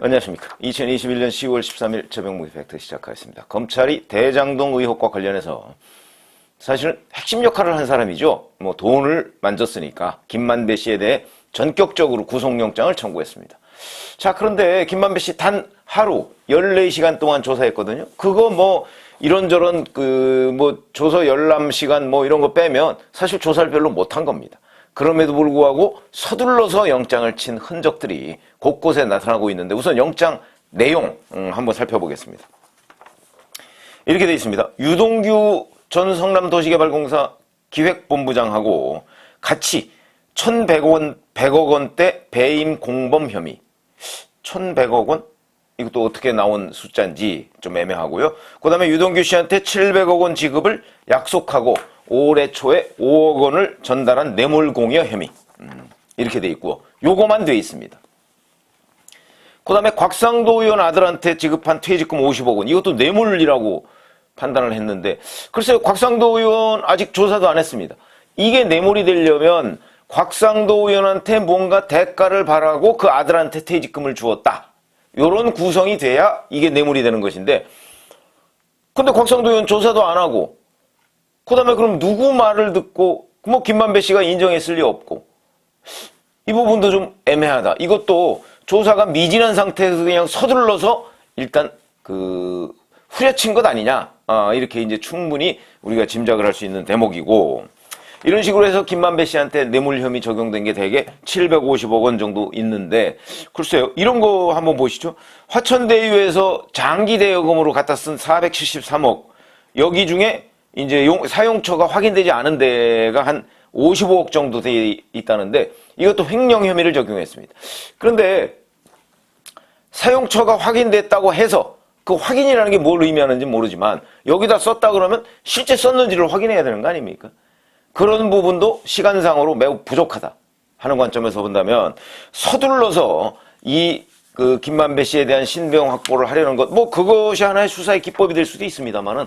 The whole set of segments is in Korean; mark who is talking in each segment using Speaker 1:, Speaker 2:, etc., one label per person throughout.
Speaker 1: 안녕하십니까. 2021년 10월 13일 저병무기 팩트 시작하겠습니다. 검찰이 대장동 의혹과 관련해서 사실은 핵심 역할을 한 사람이죠. 돈을 만졌으니까 김만배 씨에 대해 전격적으로 구속영장을 청구했습니다. 자, 그런데 김만배 씨 단 하루 14시간 동안 조사했거든요. 그거 이런저런 조서 열람시간 이런 거 빼면 사실 조사를 별로 못한 겁니다. 그럼에도 불구하고 서둘러서 영장을 친 흔적들이 곳곳에 나타나고 있는데 우선 영장 내용 한번 살펴보겠습니다. 이렇게 되어 있습니다. 유동규 전 성남도시개발공사 기획본부장하고 같이 1,100억 원대 배임 공범 혐의. 1,100억 원? 이것도 어떻게 나온 숫자인지 좀 애매하고요. 그 다음에 유동규 씨한테 700억 원 지급을 약속하고 올해 초에 5억 원을 전달한 뇌물공여 혐의. 이렇게 돼 있고 요거만 돼 있습니다. 그 다음에 곽상도 의원 아들한테 지급한 퇴직금 50억 원. 이것도 뇌물이라고 판단을 했는데 글쎄요, 곽상도 의원 아직 조사도 안 했습니다. 이게 뇌물이 되려면 곽상도 의원한테 뭔가 대가를 바라고 그 아들한테 퇴직금을 주었다. 요런 구성이 돼야 이게 뇌물이 되는 것인데 근데 곽상도 의원 조사도 안 하고 그 다음에 그럼 누구 말을 듣고 김만배 씨가 인정했을 리 없고 이 부분도 좀 애매하다. 이것도 조사가 미진한 상태에서 그냥 서둘러서 일단 후려친 것 아니냐. 이렇게 이제 충분히 우리가 짐작을 할 수 있는 대목이고 이런 식으로 해서 김만배 씨한테 뇌물 혐의 적용된 게 대개 750억 원 정도 있는데 글쎄요. 이런 거 한번 보시죠. 화천대유에서 장기 대여금으로 갖다 쓴 473억 여기 중에 이제 사용처가 확인되지 않은 데가 한 55억 정도 돼 있다는데 이것도 횡령 혐의를 적용했습니다. 그런데 사용처가 확인됐다고 해서 그 확인이라는 게 뭘 의미하는지 모르지만 여기다 썼다 그러면 실제 썼는지를 확인해야 되는 거 아닙니까? 그런 부분도 시간상으로 매우 부족하다 하는 관점에서 본다면 서둘러서 김만배 씨에 대한 신병 확보를 하려는 것 그것이 하나의 수사의 기법이 될 수도 있습니다만은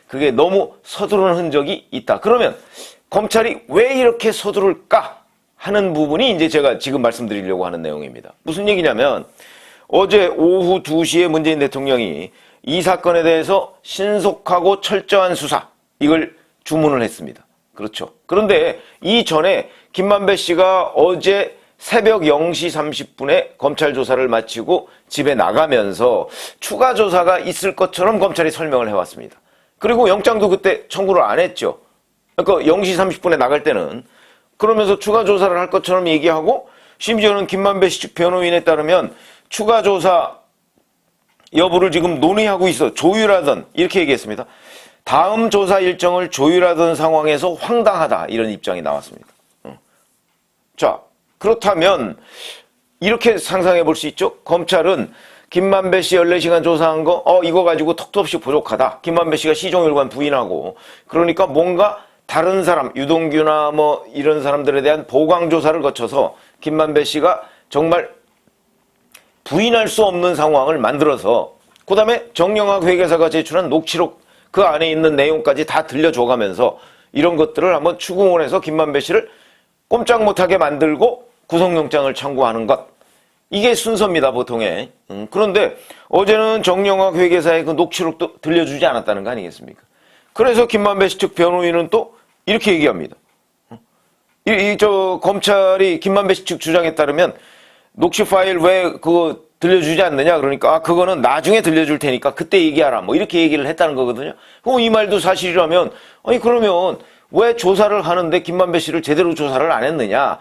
Speaker 1: 그게 너무 서두르는 흔적이 있다. 그러면 검찰이 왜 이렇게 서두를까 하는 부분이 이제 제가 지금 말씀드리려고 하는 내용입니다. 무슨 얘기냐면 어제 오후 2시에 문재인 대통령이 이 사건에 대해서 신속하고 철저한 수사 이걸 주문을 했습니다. 그렇죠. 그런데 이전에 김만배 씨가 어제 새벽 0시 30분에 검찰 조사를 마치고 집에 나가면서 추가 조사가 있을 것처럼 검찰이 설명을 해왔습니다. 그리고 영장도 그때 청구를 안 했죠. 그러니까 0시 30분에 나갈 때는 그러면서 추가 조사를 할 것처럼 얘기하고 심지어는 김만배 씨 측 변호인에 따르면 추가 조사 여부를 지금 논의하고 있어 조율하던 이렇게 얘기했습니다. 다음 조사 일정을 조율하던 상황에서 황당하다 이런 입장이 나왔습니다. 자, 그렇다면 이렇게 상상해 볼 수 있죠. 검찰은 김만배 씨 14시간 조사한 거 이거 가지고 턱도 없이 부족하다. 김만배 씨가 시종일관 부인하고 그러니까 뭔가 다른 사람 유동규나 이런 사람들에 대한 보강 조사를 거쳐서 김만배 씨가 정말 부인할 수 없는 상황을 만들어서 그 다음에 정영학 회계사가 제출한 녹취록 그 안에 있는 내용까지 다 들려줘가면서 이런 것들을 한번 추궁을 해서 김만배 씨를 꼼짝 못하게 만들고 구속영장을 청구하는 것. 이게 순서입니다, 보통에. 그런데 어제는 정영학 회계사의 그 녹취록도 들려주지 않았다는 거 아니겠습니까? 그래서 김만배 씨 측 변호인은 또 이렇게 얘기합니다. 검찰이 김만배 씨 측 주장에 따르면 녹취 파일 왜 그거 들려주지 않느냐 그러니까 그거는 나중에 들려줄 테니까 그때 얘기하라 이렇게 얘기를 했다는 거거든요. 그럼 이 말도 사실이라면 그러면 왜 조사를 하는데 김만배 씨를 제대로 조사를 안 했느냐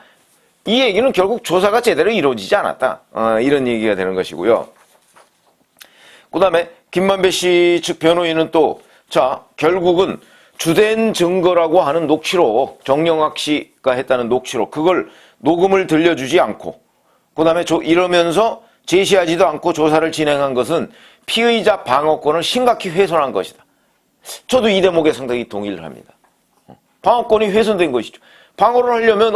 Speaker 1: 이 얘기는 결국 조사가 제대로 이루어지지 않았다 이런 얘기가 되는 것이고요. 그 다음에 김만배 씨 측 변호인은 또 결국은 주된 증거라고 하는 녹취록 정영학 씨가 했다는 녹취록 그걸 녹음을 들려주지 않고 그 다음에 이러면서 제시하지도 않고 조사를 진행한 것은 피의자 방어권을 심각히 훼손한 것이다. 저도 이 대목에 상당히 동의를 합니다. 방어권이 훼손된 것이죠. 방어를 하려면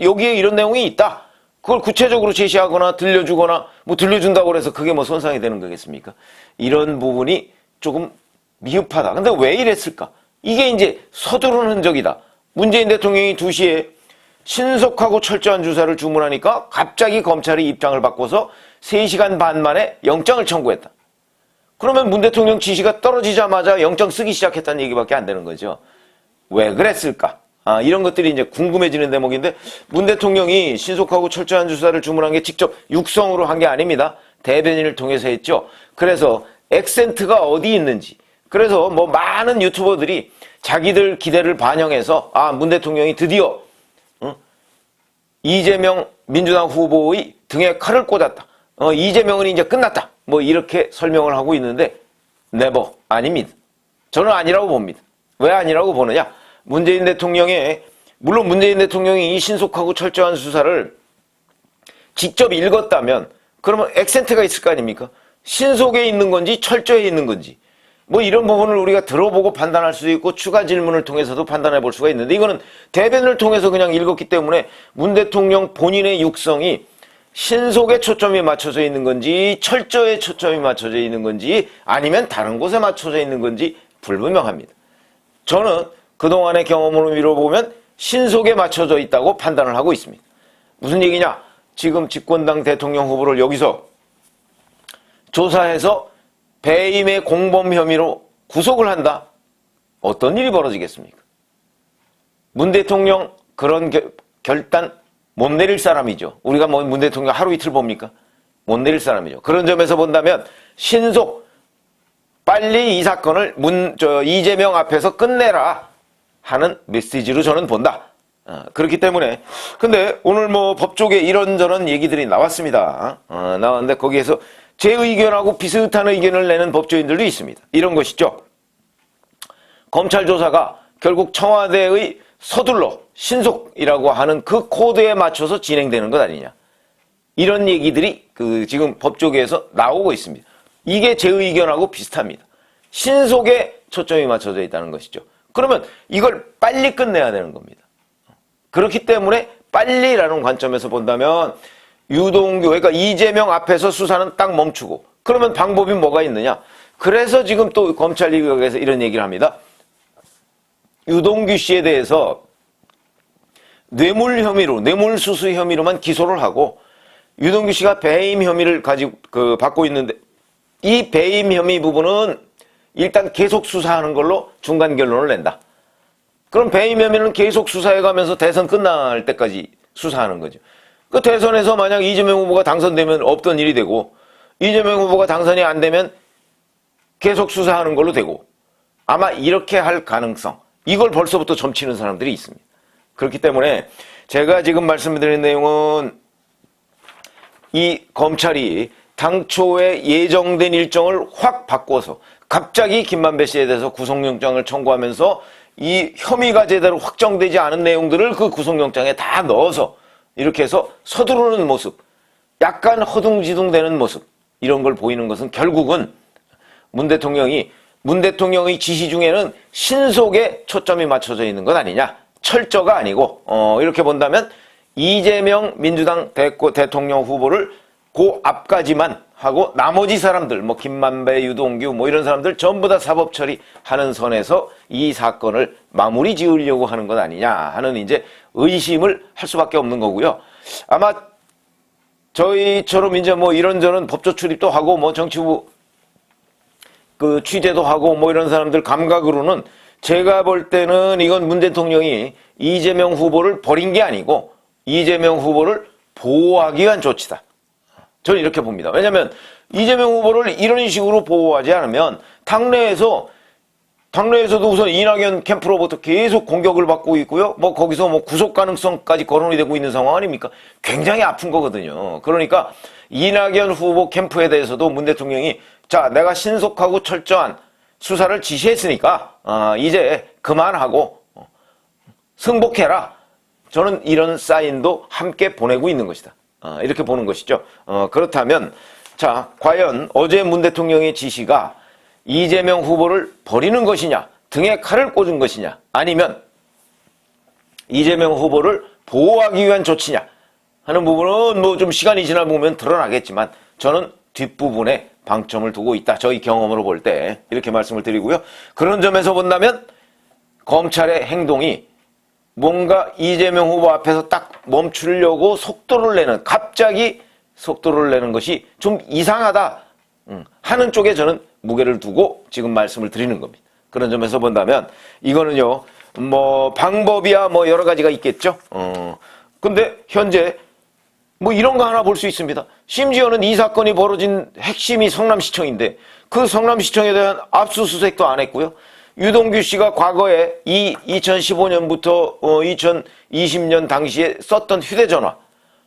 Speaker 1: 여기에 이런 내용이 있다. 그걸 구체적으로 제시하거나 들려주거나 들려준다고 해서 그게 손상이 되는 거겠습니까? 이런 부분이 조금 미흡하다. 근데 왜 이랬을까? 이게 이제 서두르는 흔적이다. 문재인 대통령이 2시에 신속하고 철저한 수사를 주문하니까 갑자기 검찰이 입장을 바꿔서 3시간 반 만에 영장을 청구했다. 그러면 문 대통령 지시가 떨어지자마자 영장 쓰기 시작했다는 얘기밖에 안 되는 거죠. 왜 그랬을까? 이런 것들이 이제 궁금해지는 대목인데, 문 대통령이 신속하고 철저한 수사를 주문한 게 직접 육성으로 한 게 아닙니다. 대변인을 통해서 했죠. 그래서 액센트가 어디 있는지, 그래서 뭐 많은 유튜버들이 자기들 기대를 반영해서 문 대통령이 드디어 이재명 민주당 후보의 등에 칼을 꽂았다. 이재명은 이제 끝났다. 뭐 이렇게 설명을 하고 있는데, 네버, 아닙니다. 저는 아니라고 봅니다. 왜 아니라고 보느냐? 문재인 대통령의, 물론 문재인 대통령이 이 신속하고 철저한 수사를 직접 읽었다면 그러면 액센트가 있을 거 아닙니까? 신속에 있는 건지 철저에 있는 건지 뭐 이런 부분을 우리가 들어보고 판단할 수도 있고 추가 질문을 통해서도 판단해 볼 수가 있는데, 이거는 대변을 통해서 그냥 읽었기 때문에 문 대통령 본인의 육성이 신속에 초점이 맞춰져 있는 건지 철저에 초점이 맞춰져 있는 건지 아니면 다른 곳에 맞춰져 있는 건지 불분명합니다. 저는 그동안의 경험으로 미뤄보면 신속에 맞춰져 있다고 판단을 하고 있습니다. 무슨 얘기냐? 지금 집권당 대통령 후보를 여기서 조사해서 배임의 공범 혐의로 구속을 한다? 어떤 일이 벌어지겠습니까? 문 대통령 그런 결단 못 내릴 사람이죠. 우리가 뭐 문 대통령 하루 이틀 봅니까? 못 내릴 사람이죠. 그런 점에서 본다면 신속 빨리 이 사건을 이재명 앞에서 끝내라 하는 메시지로 저는 본다. 그렇기 때문에, 근데 오늘 뭐 법조계 이런저런 얘기들이 나왔습니다. 나왔는데 거기에서 제 의견하고 비슷한 의견을 내는 법조인들도 있습니다. 이런 것이죠. 검찰 조사가 결국 청와대의 서둘러 신속이라고 하는 그 코드에 맞춰서 진행되는 것 아니냐. 이런 얘기들이 지금 법조계에서 나오고 있습니다. 이게 제 의견하고 비슷합니다. 신속에 초점이 맞춰져 있다는 것이죠. 그러면 이걸 빨리 끝내야 되는 겁니다. 그렇기 때문에 빨리라는 관점에서 본다면 유동규, 그러니까 이재명 앞에서 수사는 딱 멈추고, 그러면 방법이 뭐가 있느냐? 그래서 지금 또 검찰개혁에서 이런 얘기를 합니다. 유동규 씨에 대해서 뇌물 혐의로, 뇌물수수 혐의로만 기소를 하고, 유동규 씨가 배임 혐의를 받고 있는데, 이 배임 혐의 부분은 일단 계속 수사하는 걸로 중간 결론을 낸다. 그럼 배임 혐의는 계속 수사해가면서 대선 끝날 때까지 수사하는 거죠. 그 대선에서 만약 이재명 후보가 당선되면 없던 일이 되고, 이재명 후보가 당선이 안 되면 계속 수사하는 걸로 되고, 아마 이렇게 할 가능성, 이걸 벌써부터 점치는 사람들이 있습니다. 그렇기 때문에 제가 지금 말씀드린 내용은 이 검찰이 당초에 예정된 일정을 확 바꿔서 갑자기 김만배 씨에 대해서 구속영장을 청구하면서 이 혐의가 제대로 확정되지 않은 내용들을 그 구속영장에 다 넣어서 이렇게 해서 서두르는 모습, 약간 허둥지둥되는 모습, 이런 걸 보이는 것은 결국은 문 대통령의 지시 중에는 신속에 초점이 맞춰져 있는 것 아니냐, 철저가 아니고 이렇게 본다면 이재명 민주당 대통령 후보를 그 앞까지만 하고 나머지 사람들, 뭐 김만배, 유동규 뭐 이런 사람들 전부 다 사법 처리하는 선에서 이 사건을 마무리 지으려고 하는 것 아니냐 하는 이제 의심을 할 수밖에 없는 거고요. 아마 저희처럼 이제 뭐 이런저런 법조 출입도 하고 뭐 정치부 취재도 하고 뭐 이런 사람들 감각으로는 제가 볼 때는 이건 문 대통령이 이재명 후보를 버린 게 아니고 이재명 후보를 보호하기 위한 조치다. 저는 이렇게 봅니다. 왜냐하면 이재명 후보를 이런 식으로 보호하지 않으면 당내에서도 우선 이낙연 캠프로부터 계속 공격을 받고 있고요. 뭐 거기서 뭐 구속 가능성까지 거론이 되고 있는 상황 아닙니까? 굉장히 아픈 거거든요. 그러니까 이낙연 후보 캠프에 대해서도 문 대통령이 자, 내가 신속하고 철저한 수사를 지시했으니까 이제 그만하고 승복해라. 저는 이런 사인도 함께 보내고 있는 것이다. 이렇게 보는 것이죠. 그렇다면 자, 과연 어제 문 대통령의 지시가 이재명 후보를 버리는 것이냐, 등에 칼을 꽂은 것이냐, 아니면 이재명 후보를 보호하기 위한 조치냐 하는 부분은 뭐 좀 시간이 지나 보면 드러나겠지만 저는 뒷부분에 방점을 두고 있다. 저희 경험으로 볼 때 이렇게 말씀을 드리고요. 그런 점에서 본다면 검찰의 행동이 뭔가 이재명 후보 앞에서 딱 멈추려고 갑자기 속도를 내는 것이 좀 이상하다 하는 쪽에 저는 무게를 두고 지금 말씀을 드리는 겁니다. 그런 점에서 본다면 이거는요, 뭐 방법이야 뭐 여러 가지가 있겠죠. 근데 현재 뭐 이런 거 하나 볼 수 있습니다. 심지어는 이 사건이 벌어진 핵심이 성남시청인데 그 성남시청에 대한 압수수색도 안 했고요. 유동규 씨가 과거에 2015년부터 2020년 당시에 썼던 휴대전화,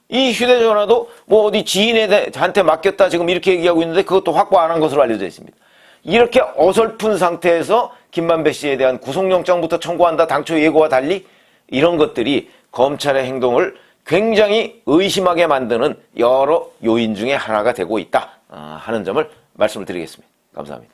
Speaker 1: 이 휴대전화도 뭐 어디 지인한테 맡겼다 지금 이렇게 얘기하고 있는데 그것도 확보 안 한 것으로 알려져 있습니다. 이렇게 어설픈 상태에서 김만배 씨에 대한 구속영장부터 청구한다, 당초 예고와 달리 이런 것들이 검찰의 행동을 굉장히 의심하게 만드는 여러 요인 중에 하나가 되고 있다 하는 점을 말씀을 드리겠습니다. 감사합니다.